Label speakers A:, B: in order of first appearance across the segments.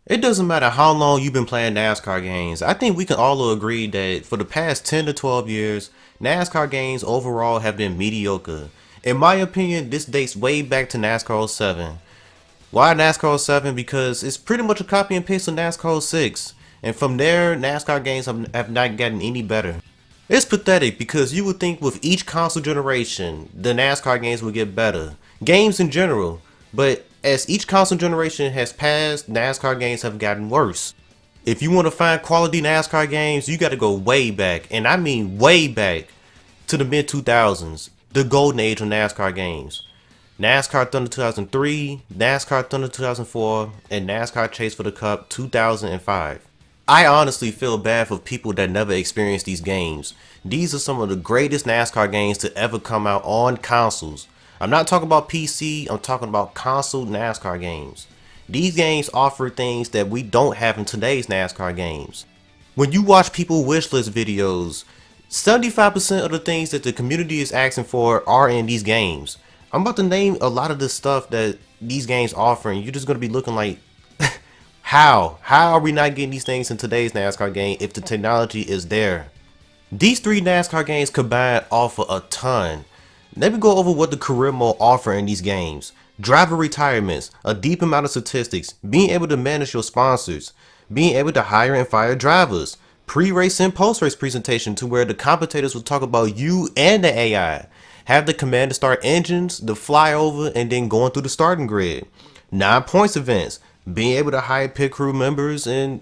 A: It doesn't matter how long you've been playing NASCAR games. I think we can all agree that for the past 10 to 12 years, NASCAR games overall have been mediocre. In my opinion, this dates way back to NASCAR '07. Why NASCAR '07? Because it's pretty much a copy and paste of NASCAR '06. And from there, NASCAR games have not gotten any better. It's pathetic because you would think with each console generation, the NASCAR games would get better. Games in general. But as each console generation has passed, NASCAR games have gotten worse. If you want to find quality NASCAR games, you got to go way back, and I mean way back, to the mid 2000s, the golden age of NASCAR games. NASCAR Thunder 2003, NASCAR Thunder 2004, and NASCAR Chase for the Cup 2005. I honestly feel bad for people that never experienced these games. These are some of the greatest NASCAR games to ever come out on consoles. I'm not talking about PC, I'm talking about console NASCAR games. These games offer things that we don't have in today's NASCAR games. When you watch people wishlist videos, 75% of the things that the community is asking for are in these games. I'm about to name a lot of the stuff that these games offer, and you're just going to be looking like, how? How are we not getting these things in today's NASCAR game if the technology is there? These three NASCAR games combined offer a ton. Let me go over what the career mode offer in these games. Driver retirements, a deep amount of statistics, being able to manage your sponsors, being able to hire and fire drivers, pre-race and post-race presentation to where the commentators will talk about you and the AI, have the command to start engines, the flyover, and then going through the starting grid. 9 points events, being able to hire pit crew members and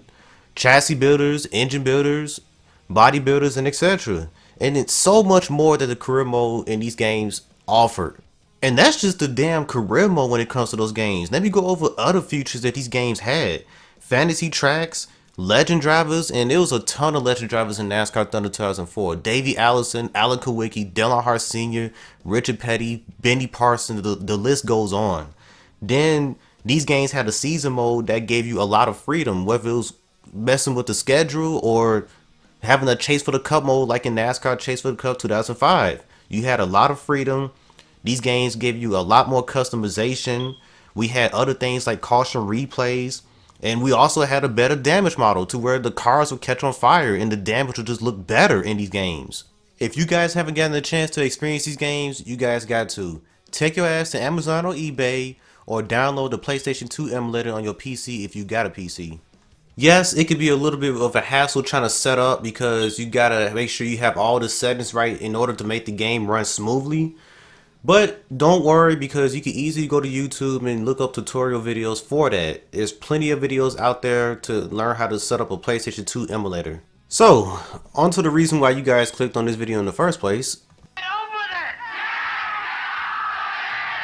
A: chassis builders, engine builders, body builders, and etc. And it's so much more that the career mode in these games offered. And that's just the damn career mode when it comes to those games. Let me go over other features that these games had. Fantasy tracks, legend drivers, and there was a ton of legend drivers in NASCAR Thunder 2004. Davey Allison, Alan Kawicki, Dale Earnhardt Sr., Richard Petty, Benny Parsons, the list goes on. Then these games had a season mode that gave you a lot of freedom, whether it was messing with the schedule or having a chase for the cup mode like in NASCAR Chase for the Cup 2005. You had a lot of freedom. These games gave you a lot more customization. We had other things like caution replays. And we also had a better damage model to where the cars would catch on fire and the damage would just look better in these games. If you guys haven't gotten a chance to experience these games, you guys got to. Take your ass to Amazon or eBay or download the PlayStation 2 emulator on your PC if you got a PC. Yes, it could be a little bit of a hassle trying to set up because you gotta make sure you have all the settings right in order to make the game run smoothly. But don't worry because you can easily go to YouTube and look up tutorial videos for that. There's plenty of videos out there to learn how to set up a PlayStation 2 emulator. So, on to the reason why you guys clicked on this video in the first place.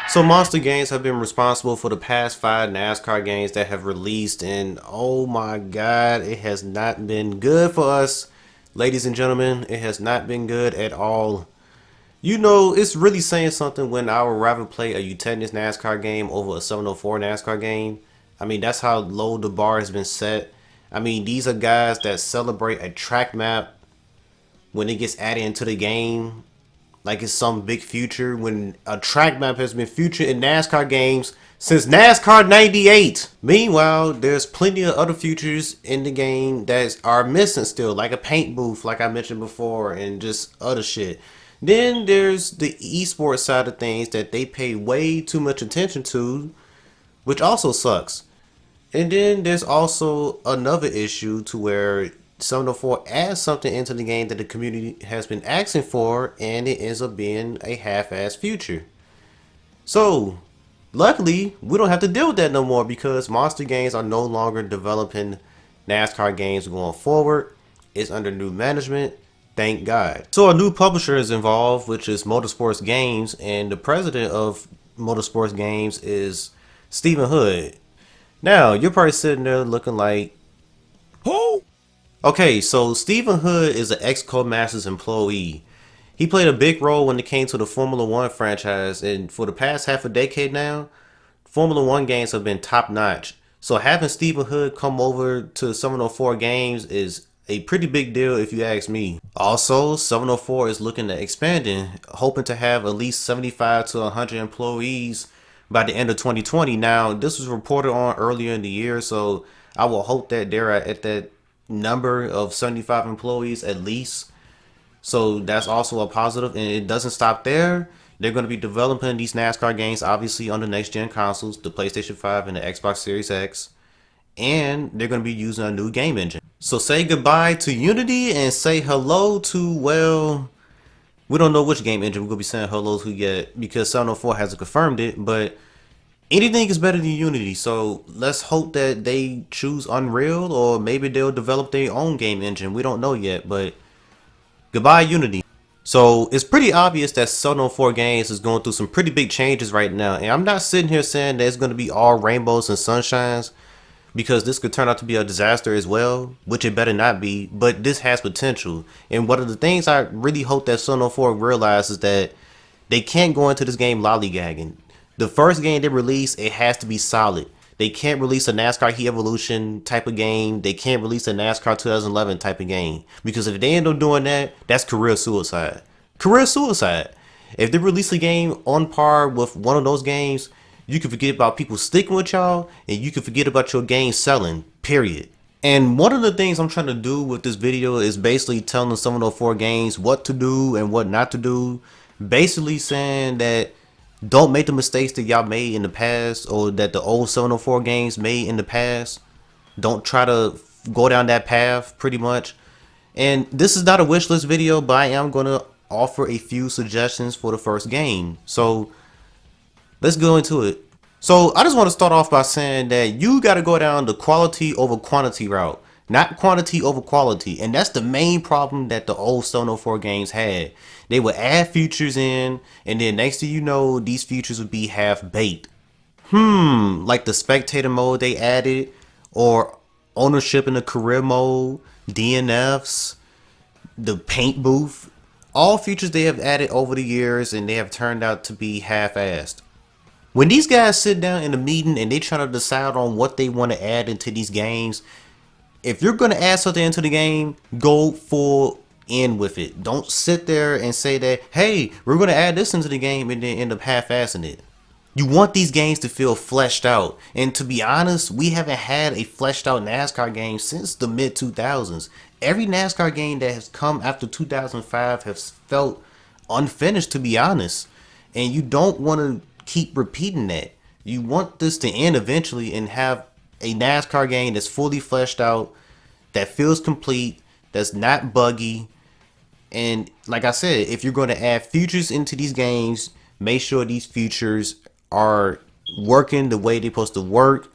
A: So Monster Games have been responsible for the past 5 NASCAR games that have released, and oh my god, it has not been good for us. Ladies and gentlemen, it has not been good at all. You know, it's really saying something when I would rather play a Utennis NASCAR game over a 704 NASCAR game. I mean, that's how low the bar has been set. I mean, these are guys that celebrate a track map when it gets added into the game like it's some big future, when a track map has been featured in NASCAR games since NASCAR 98. Meanwhile, there's plenty of other features in the game that are missing still, like a paint booth like I mentioned before and just other shit. Then there's the esports side of things that they pay way too much attention to, which also sucks. And then there's also another issue to where 704 adds something into the game that the community has been asking for, and it ends up being a half-ass future. So, luckily, we don't have to deal with that no more because Monster Games are no longer developing NASCAR games going forward. It's under new management. Thank God. So a new publisher is involved, which is Motorsports Games, and the president of Motorsports Games is Stephen Hood. Now, you're probably sitting there looking like, who? Okay, so Stephen Hood is an ex-Codemasters employee. He played a big role when it came to the Formula One franchise, and for the past half a decade now, Formula One games have been top-notch. So having Stephen Hood come over to 704 Games is a pretty big deal if you ask me. Also, 704 is looking at expanding, hoping to have at least 75 to 100 employees by the end of 2020. Now, this was reported on earlier in the year, so I will hope that they're at that number of 75 employees at least. So that's also a positive, and it doesn't stop there. They're going to be developing these NASCAR games, obviously, on the next gen consoles, the PlayStation 5 and the Xbox Series X, and they're going to be using a new game engine. So say goodbye to Unity and say hello to, well, we don't know which game engine we're going to be saying hello to yet because 704 hasn't confirmed it, but anything is better than Unity. So let's hope that they choose Unreal, or maybe they'll develop their own game engine. We don't know yet, but goodbye Unity. So it's pretty obvious that 704 Games is going through some pretty big changes right now, and I'm not sitting here saying that it's going to be all rainbows and sunshines, because this could turn out to be a disaster as well, which it better not be, but this has potential. And one of the things I really hope that 704 realizes that they can't go into this game lollygagging. The first game they release, it has to be solid. They can't release a NASCAR Heat Evolution type of game. They can't release a NASCAR 2011 type of game. Because if they end up doing that, that's career suicide. Career suicide. If they release a game on par with one of those games, you can forget about people sticking with y'all, and you can forget about your game selling, period. And one of the things I'm trying to do with this video is basically telling 704 Games what to do and what not to do. Basically saying that don't make the mistakes that y'all made in the past, or that the old 704 Games made in the past. Don't try to go down that path, pretty much. And this is not a wish list video, but I am going to offer a few suggestions for the first game. So let's go into it. So I just want to start off by saying that you got to go down the quality over quantity route, not quantity over quality. And that's the main problem that the old 704 Games had. They would add features in, and then next thing you know, these features would be half baked. Like the spectator mode they added, or ownership in the career mode, DNFs, the paint booth, all features they have added over the years, and they have turned out to be half-assed. When these guys sit down in a meeting and they try to decide on what they want to add into these games, if you're going to add something into the game, go full in with it. Don't sit there and say that, hey, we're going to add this into the game and then end up half-assing it. You want these games to feel fleshed out. And to be honest, we haven't had a fleshed out NASCAR game since the mid 2000s. Every NASCAR game that has come after 2005 has felt unfinished, to be honest. And you don't want to keep repeating that. You want this to end eventually and have a NASCAR game that's fully fleshed out, that feels complete, that's not buggy. And like I said, if you're going to add features into these games, make sure these features are working the way they're supposed to work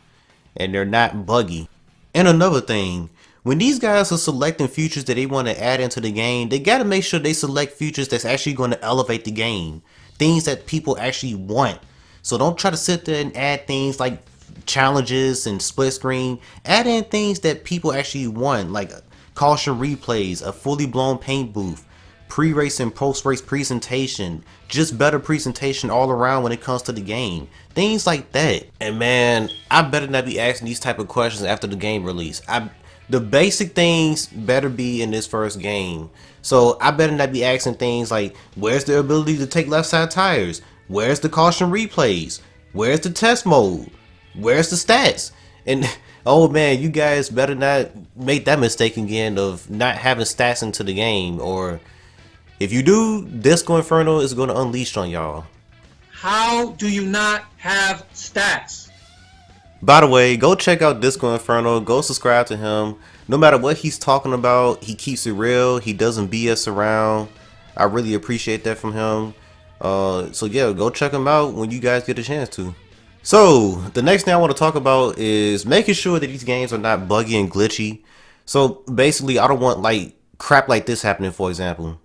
A: and they're not buggy. And another thing, when these guys are selecting features that they want to add into the game, they got to make sure they select features that's actually going to elevate the game. Things that people actually want. So don't try to sit there and add things like challenges and split screen. Add in things that people actually want, like caution replays, a fully blown paint booth, pre-race and post-race presentation, just better presentation all around when it comes to the game. Things like that. And man, I better not be asking these type of questions after the game release. The basic things better be in this first game. So I better not be asking things like, where's the ability to take left side tires? Where's the caution replays? Where's the test mode? Where's the stats? And oh man, you guys better not make that mistake again of not having stats into the game. Or if you do, Disco Inferno is going to unleash on y'all.
B: How do you not have stats?
A: By the way, go check out Disco Inferno. Go subscribe to him. No matter what he's talking about, he keeps it real. He doesn't BS around. I really appreciate that from him. So yeah, go check him out when you guys get a chance to. So the next thing I want to talk about is making sure that these games are not buggy and glitchy. So basically, I don't want like crap like this happening, for example.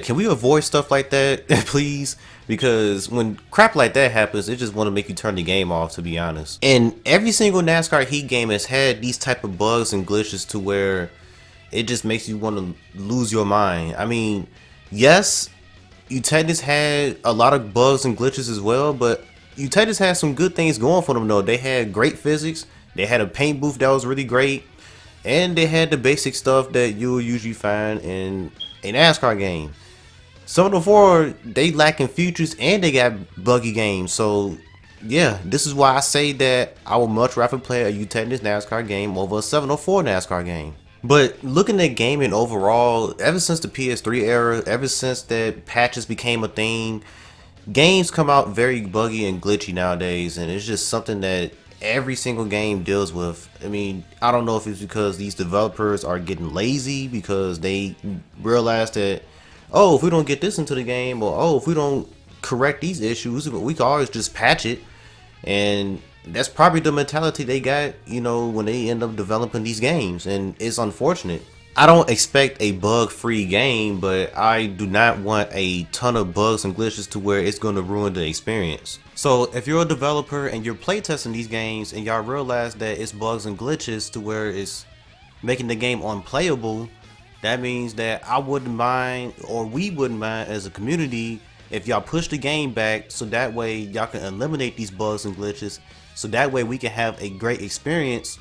A: Can we avoid stuff like that, please? Because when crap like that happens, it just want to make you turn the game off, to be honest. And every single NASCAR Heat game has had these type of bugs and glitches to where it just makes you want to lose your mind. I mean, yes, Utenis had a lot of bugs and glitches as well, but Utenis had some good things going for them though. They had great physics, they had a paint booth that was really great, and they had the basic stuff that you'll usually find in a NASCAR game. Some of the four, they lacking features and they got buggy games. So yeah, this is why I say that I would much rather play a Utenis NASCAR game over a 704 NASCAR game. But looking at gaming overall, ever since the PS3 era, ever since that patches became a thing, games come out very buggy and glitchy nowadays, and it's just something that every single game deals with. I mean, I don't know if it's because these developers are getting lazy because they realize that, oh, if we don't get this into the game, or oh, if we don't correct these issues, we can always just patch it. And that's probably the mentality they got, you know, when they end up developing these games, and it's unfortunate. I don't expect a bug-free game, but I do not want a ton of bugs and glitches to where it's going to ruin the experience. So if you're a developer and you're playtesting these games and y'all realize that it's bugs and glitches to where it's making the game unplayable, that means that I wouldn't mind, or we wouldn't mind as a community, if y'all push the game back so that way y'all can eliminate these bugs and glitches, so that way we can have a great experience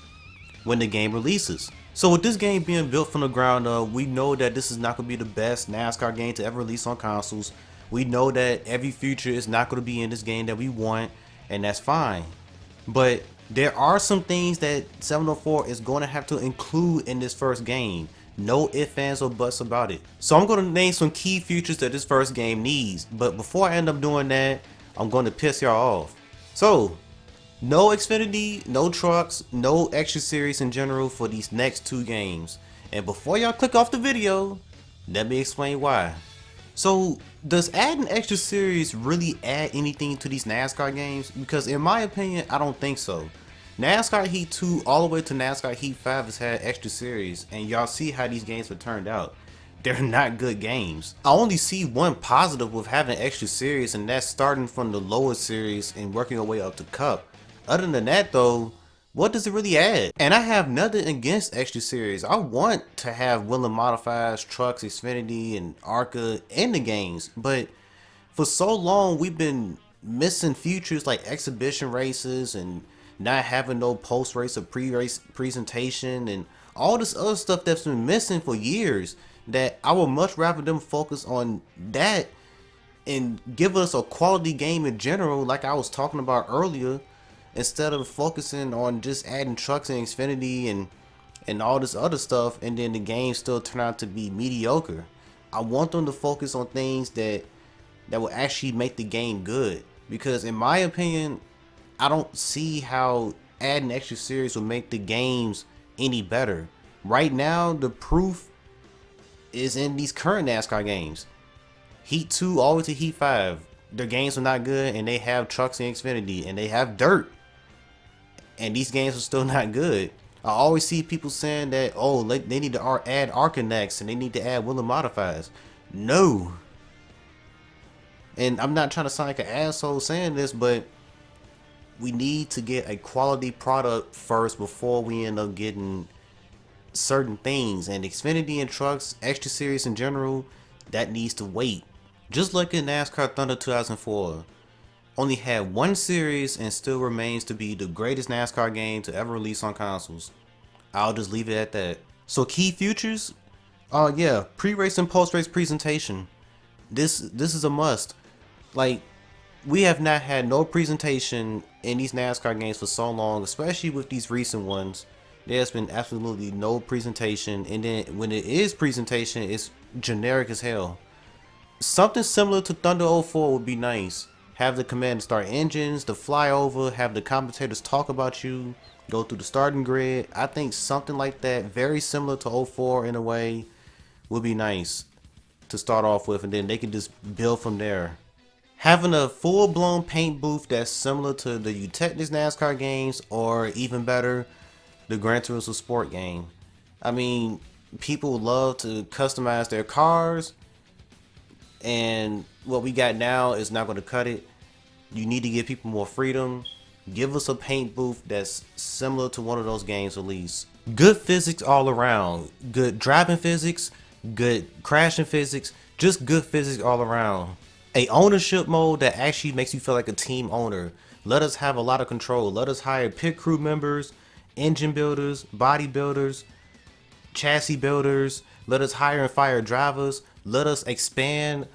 A: when the game releases. So with this game being built from the ground up, we know that this is not going to be the best NASCAR game to ever release on consoles. We know that every feature is not going to be in this game that we want, and that's fine. But there are some things that 704 is going to have to include in this first game. No ifs, ands, or buts about it. So I'm going to name some key features that this first game needs. But before I end up doing that, I'm going to piss y'all off. So, no Xfinity, no trucks, no extra series in general for these next two games. And before y'all click off the video, let me explain why. So, does adding extra series really add anything to these NASCAR games? Because in my opinion, I don't think so. NASCAR Heat 2 all the way to NASCAR Heat 5 has had extra series, and y'all see how these games have turned out. They're not good games. I only see one positive with having extra series, and that's starting from the lowest series and working our way up to Cup. Other than that though, what does it really add? And I have nothing against extra series. I want to have wheeling modifiers, trucks, Xfinity, and ARCA in the games, but for so long we've been missing features like exhibition races and not having no post-race or pre-race presentation and all this other stuff that's been missing for years, that I would much rather them focus on that and give us a quality game in general like I was talking about earlier, instead of focusing on just adding trucks and Xfinity and all this other stuff and then the game still turn out to be mediocre. I want them to focus on things that will actually make the game good, because in my opinion, I don't see how adding extra series will make the games any better. Right now, the proof is in these current NASCAR games. Heat 2 all the way to Heat 5. Their games are not good, and they have trucks and Xfinity, and they have dirt. And these games are still not good. I always see people saying that, oh, they need to add ARCA next, and they need to add wheeling modifiers. No. And I'm not trying to sound like an asshole saying this, but we need to get a quality product first before we end up getting certain things. And Xfinity and trucks, extra series in general, that needs to wait. Just like in NASCAR Thunder 2004, only had one series and still remains to be the greatest NASCAR game to ever release on consoles. I'll just leave it at that. So key features, yeah, pre-race and post-race presentation. This is a must. Like, we have not had no presentation in these NASCAR games for so long, especially with these recent ones. There's been absolutely no presentation, and then when it is presentation, it's generic as hell. Something similar to Thunder 04 would be nice. Have the command start engines, the flyover, have the commentators talk about you, go through the starting grid. I think something like that, very similar to 04 in a way, would be nice to start off with, and then they can just build from there. Having a full-blown paint booth that's similar to the Utenis NASCAR games, or even better, the Gran Turismo Sport game. I mean, people love to customize their cars, and what we got now is not going to cut it. You need to give people more freedom. Give us a paint booth that's similar to one of those games at least. Good physics all around. Good driving physics, good crashing physics, Just good physics all around. A ownership mode that actually makes you feel like a team owner. Let us have a lot of control. Let us hire pit crew members, engine builders, body builders, chassis builders. Let us hire and fire drivers. Let us expand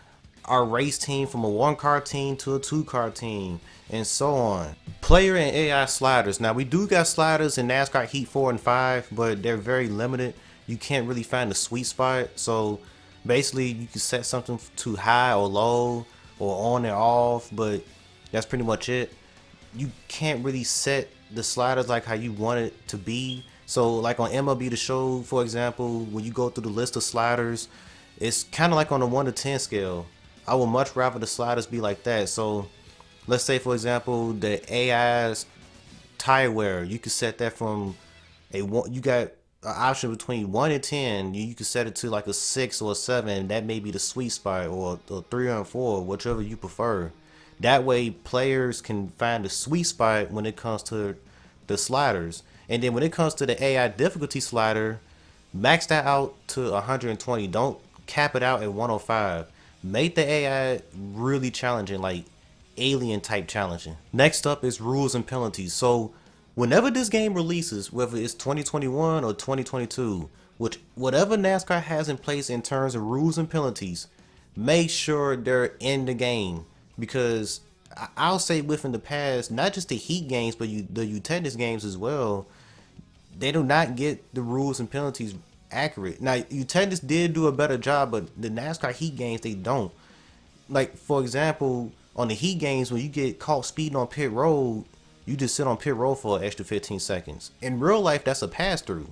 A: our race team from a 1 car team to a 2 car team, and so on. Player and AI sliders. Now we do got sliders in NASCAR Heat 4 and 5, but they're very limited. You can't really find the sweet spot. So basically you can set something too high or low or on and off, but that's pretty much it. You can't really set the sliders like how you want it to be. So like on MLB The Show, for example, when you go through the list of sliders, it's kind of like on a 1 to 10 scale. I would much rather the sliders be like that. So let's say, for example, the AI's tire wear, you could set that from a one. You got an option between 1 and 10. You could set it to like a 6 or a 7. That may be the sweet spot, or a 3 or a 4, whichever you prefer. That way, players can find the sweet spot when it comes to the sliders. And then when it comes to the AI difficulty slider, max that out to 120. Don't cap it out at 105. Make the AI really challenging, like alien type challenging. Next up is rules and penalties. So whenever this game releases, whether it's 2021 or 2022, whatever NASCAR has in place in terms of rules and penalties, make sure they're in the game. Because I'll say within the past, not just the Heat games, but the tennis games as well, they do not get the rules and penalties accurate. Now, tennis did do a better job, but the NASCAR Heat games, they don't. Like, for example, on the Heat games, when you get caught speeding on pit road, you just sit on pit road for an extra 15 seconds. In real life, that's a pass through.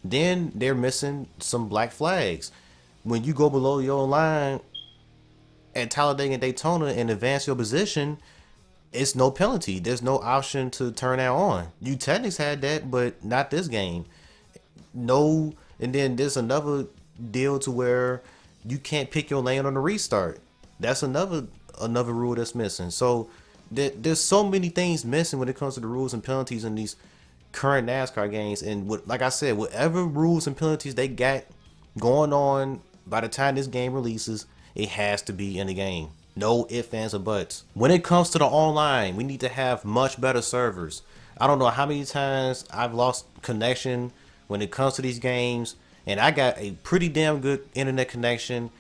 A: Then they're missing some black flags. When you go below your line at Talladega and Daytona and advance your position, it's no penalty. There's no option to turn that on. Technics had that, but not this game. No, and then there's another deal to where you can't pick your lane on the restart. That's another rule that's missing. So there's so many things missing when it comes to the rules and penalties in these current NASCAR games. And like I said, whatever rules and penalties they got going on by the time this game releases, it has to be in the game. No ifs, ands, or buts. When it comes to the online, we need to have much better servers. I don't know how many times I've lost connection when it comes to these games, and I got a pretty damn good internet connection.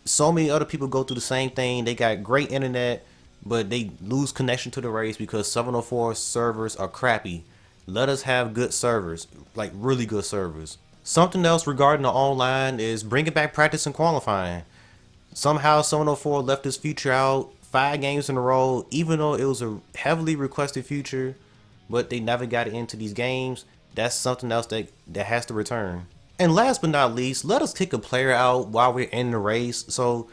A: So many other people go through the same thing. They got great internet, but they lose connection to the race because 704 servers are crappy. Let us have good servers, like really good servers. Something else regarding the online is bringing back practice and qualifying. Somehow 704 left this feature out 5 games in a row, even though it was a heavily requested feature, but they never got it into these games. That's something else that has to return. And last but not least, let us kick a player out while we're in the race. So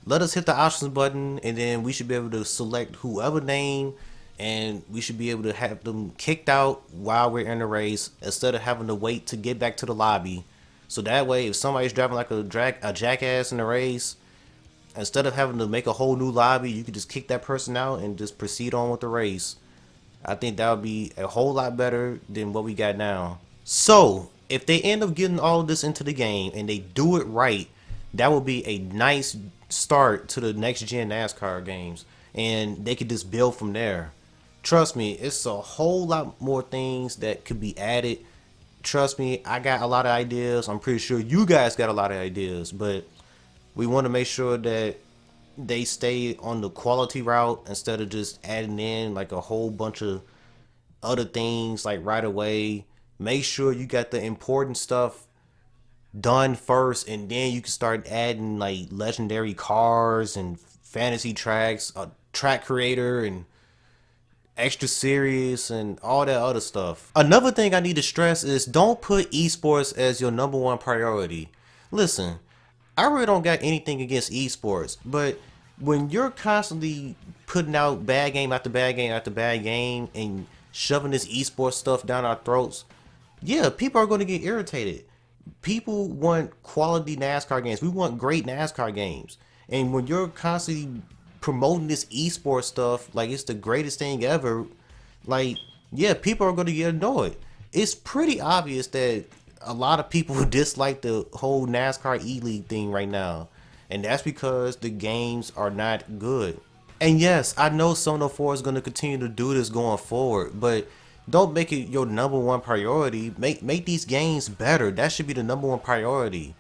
A: let us hit the options button, and then we should be able to select whoever name, and we should be able to have them kicked out while we're in the race instead of having to wait to get back to the lobby. So that way, if somebody's driving like a jackass in the race, instead of having to make a whole new lobby, you could just kick that person out and just proceed on with the race. I think that would be a whole lot better than what we got now. So, if they end up getting all of this into the game and they do it right, that would be a nice start to the next gen NASCAR games. And they could just build from there. Trust me, it's a whole lot more things that could be added. Trust me, I got a lot of ideas. I'm pretty sure you guys got a lot of ideas, but we want to make sure that they stay on the quality route instead of just adding in like a whole bunch of other things like right away. Make sure you got the important stuff done first, and then you can start adding like legendary cars and fantasy tracks, a track creator and extra series and all that other stuff. Another thing I need to stress is don't put esports as your #1 priority. Listen, I really don't got anything against esports, but when you're constantly putting out bad game after bad game after bad game and shoving this esports stuff down our throats, yeah, people are going to get irritated. People want quality NASCAR games. We want great NASCAR games. And when you're constantly promoting this esports stuff like it's the greatest thing ever, like, yeah, people are going to get annoyed. It's pretty obvious that a lot of people dislike the whole NASCAR E-League thing right now. and that's because the games are not good. And yes, I know Sono 4 is going to continue to do this going forward, but don't make it your #1 priority. Make these games better. That should be the #1 priority.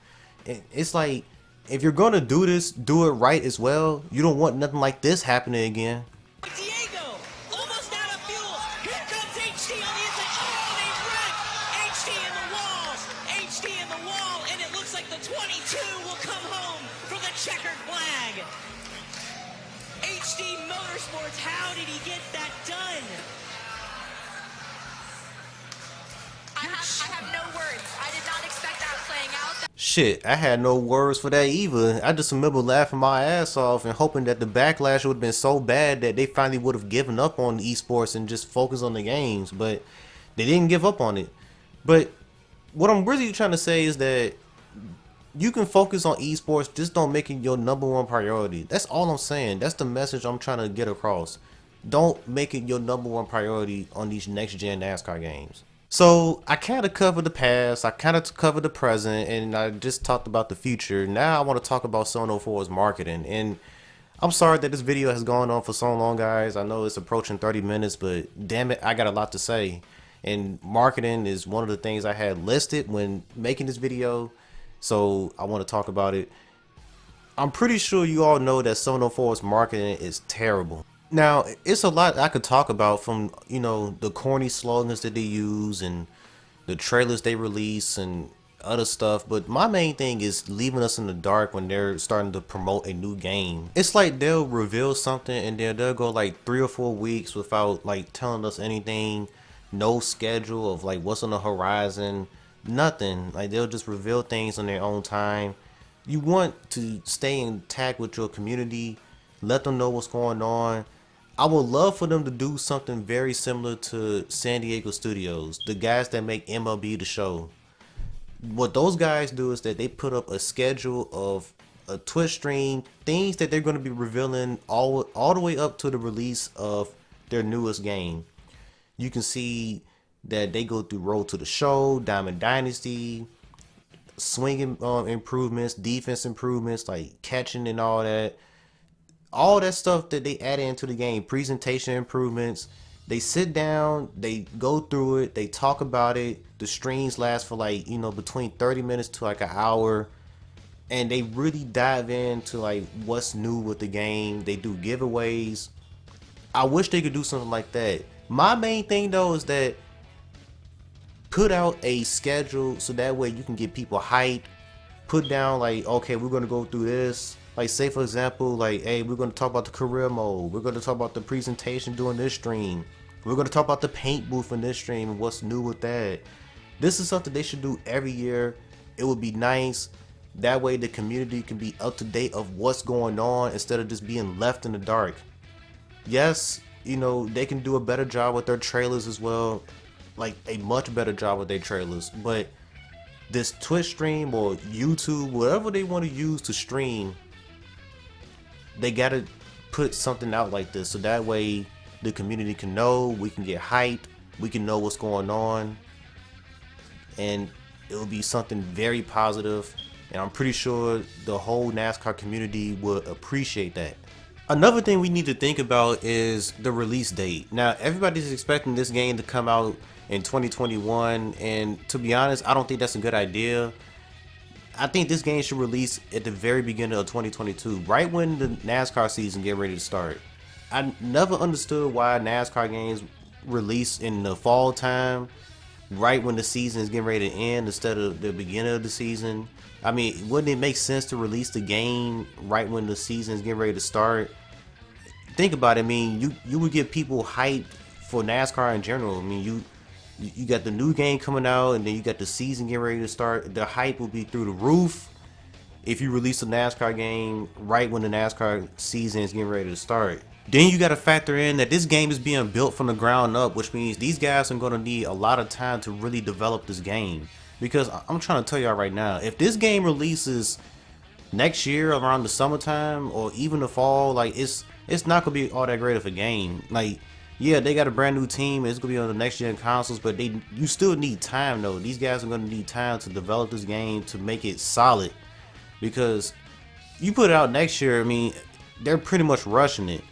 A: It's like, if you're going to do this, do it right as well. You don't want nothing like this happening again.
C: Diego, almost out of fuel. Here comes HD on the inside. Oh, they wreck. HD in the wall. HD in the wall, and it looks like the 22 will come home for the checkered flag. HD Motorsports, how did he get that done?
D: I have no words. I did not expect that playing out.
A: Shit, I had no words for that either. I just remember laughing my ass off and hoping that the backlash would have been so bad that they finally would have given up on esports and just focused on the games, but they didn't give up on it. But what I'm really trying to say is that you can focus on esports, just don't make it your #1 priority. That's all I'm saying. That's the message I'm trying to get across. Don't make it your #1 priority on these next gen NASCAR games. So I kind of covered the past, I kind of covered the present, and I just talked about the future. Now I want to talk about Sono 4's marketing. And I'm sorry that this video has gone on for so long, guys. I know it's approaching 30 minutes, but damn it, I got a lot to say. And marketing is one of the things I had listed when making this video, so I want to talk about it. I'm pretty sure you all know that Sono 4's marketing is terrible. Now, it's a lot I could talk about, from, you know, the corny slogans that they use and the trailers they release and other stuff, but my main thing is leaving us in the dark when they're starting to promote a new game. It's like they'll reveal something and then they'll go like 3 or 4 weeks without like telling us anything, no schedule of like what's on the horizon, nothing. Like, they'll just reveal things on their own time. You want to stay intact with your community, let them know what's going on. I would love for them to do something very similar to San Diego Studios, the guys that make MLB The Show. What those guys do is that they put up a schedule of a Twitch stream, things that they're going to be revealing all the way up to the release of their newest game. You can see that they go through Road to the Show, Diamond Dynasty, swinging improvements, defense improvements, like catching and all that. All that stuff that they add into the game, presentation improvements. They sit down, they go through it, they talk about it. The streams last for like, you know, between 30 minutes to like an hour, and they really dive into like what's new with the game. They do giveaways. I wish they could do something like that. My main thing though is that put out a schedule so that way you can get people hyped. Put down like, okay, we're gonna go through this. Like, say for example, like, hey, we're going to talk about the career mode. We're going to talk about the presentation during this stream. We're going to talk about the paint booth in this stream and what's new with that. This is something they should do every year. It would be nice. That way the community can be up to date of what's going on instead of just being left in the dark. Yes, you know, they can do a better job with their trailers as well. Like, a much better job with their trailers. But this Twitch stream or YouTube, whatever they want to use to stream, they gotta put something out like this so that way the community can know, we can get hyped, we can know what's going on, and it will be something very positive, and I'm pretty sure the whole NASCAR community would appreciate that. Another thing we need to think about is the release date. Now, everybody's expecting this game to come out in 2021, and to be honest, I don't think that's a good idea. I think this game should release at the very beginning of 2022, right when the NASCAR season get ready to start. I never understood why NASCAR games release in the fall time, right when the season is getting ready to end instead of the beginning of the season. I mean, wouldn't it make sense to release the game right when the season is getting ready to start? Think about it. I mean, you would get people hyped for NASCAR in general. I mean, you got the new game coming out, and then you got the season getting ready to start. The hype will be through the roof if you release a NASCAR game right when the NASCAR season is getting ready to start. Then you got to factor in that this game is being built from the ground up, which means these guys are going to need a lot of time to really develop this game. Because I'm trying to tell y'all right now, if this game releases next year around the summertime or even the fall, like, it's not gonna be all that great of a game. Like, yeah, they got a brand new team, it's gonna be on the next gen consoles, but you still need time though. These guys are gonna need time to develop this game to make it solid, because you put it out next year, I mean, they're pretty much rushing it.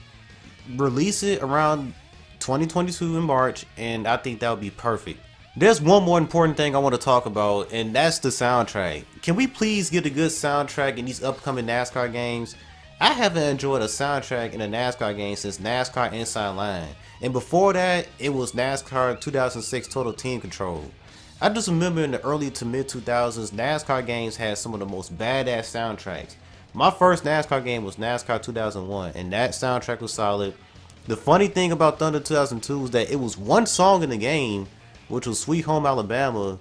A: Release it around 2022 in March, and I think that would be perfect. There's one more important thing I want to talk about, and that's the soundtrack. Can we please get a good soundtrack in these upcoming NASCAR games? I haven't enjoyed a soundtrack in a NASCAR game since NASCAR Inside Line, and before that, it was NASCAR 2006 Total Team Control. I just remember in the early to mid 2000s, NASCAR games had some of the most badass soundtracks. My first NASCAR game was NASCAR 2001, and that soundtrack was solid. The funny thing about Thunder 2002 is that it was one song in the game, which was Sweet Home Alabama,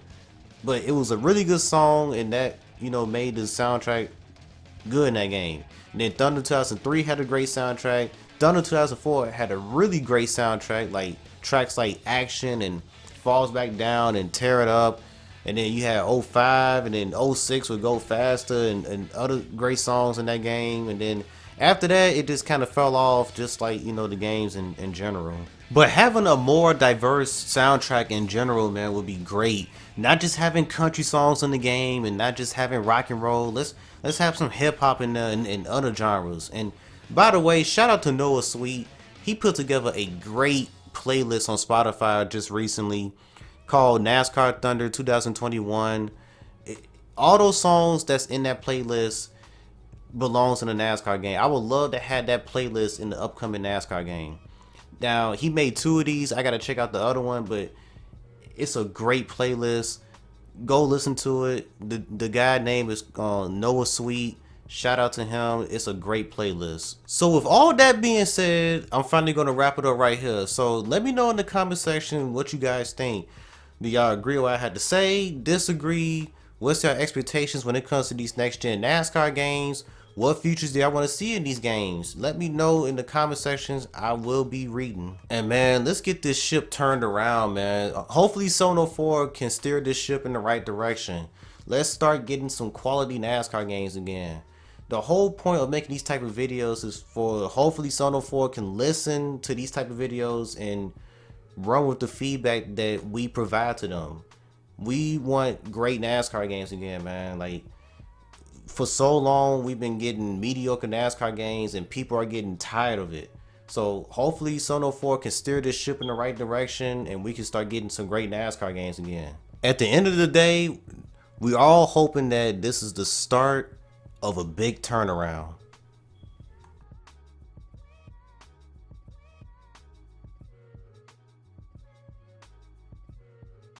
A: but it was a really good song, and that, you know, made the soundtrack good in that game. And then Thunder 2003 had a great soundtrack. Thunder 2004 had a really great soundtrack, like tracks like Action and Falls Back Down and Tear It Up. And then you had 05, and then 06 would Go Faster, and other great songs in that game. And then after that, it just kind of fell off, just like, you know, the games in general. But having a more diverse soundtrack in general, man, would be great. Not just having country songs in the game, and not just having rock and roll. Let's have some hip hop in there, and other genres. And by the way, shout out to Noah Sweet. He put together a great playlist on Spotify just recently called NASCAR Thunder 2021. All those songs that's in that playlist belongs in the NASCAR game. I would love to have that playlist in the upcoming NASCAR game. Now, he made 2 of these. I gotta check out the other one, but it's a great playlist. Go listen to it. The guy name is Noah Sweet. Shout out to him. It's a great playlist. So with all that being said, I'm finally gonna wrap it up right here. So let me know in the comment section what you guys think. Do y'all agree with what I had to say? Disagree? What's your expectations when it comes to these next gen NASCAR games? What features do y'all want to see in these games? Let me know in the comment sections. I will be reading. And man, let's get this ship turned around, man. Hopefully Sono 4 can steer this ship in the right direction. Let's start getting some quality NASCAR games again. The whole point of making these type of videos is for hopefully Sono 4 can listen to these type of videos and run with the feedback that we provide to them. We want great NASCAR games again, man. Like, for so long we've been getting mediocre NASCAR games and people are getting tired of it. So hopefully Sono 4 can steer this ship in the right direction and we can start getting some great NASCAR games again. At the end of the day, we're all hoping that this is the start of a big turnaround.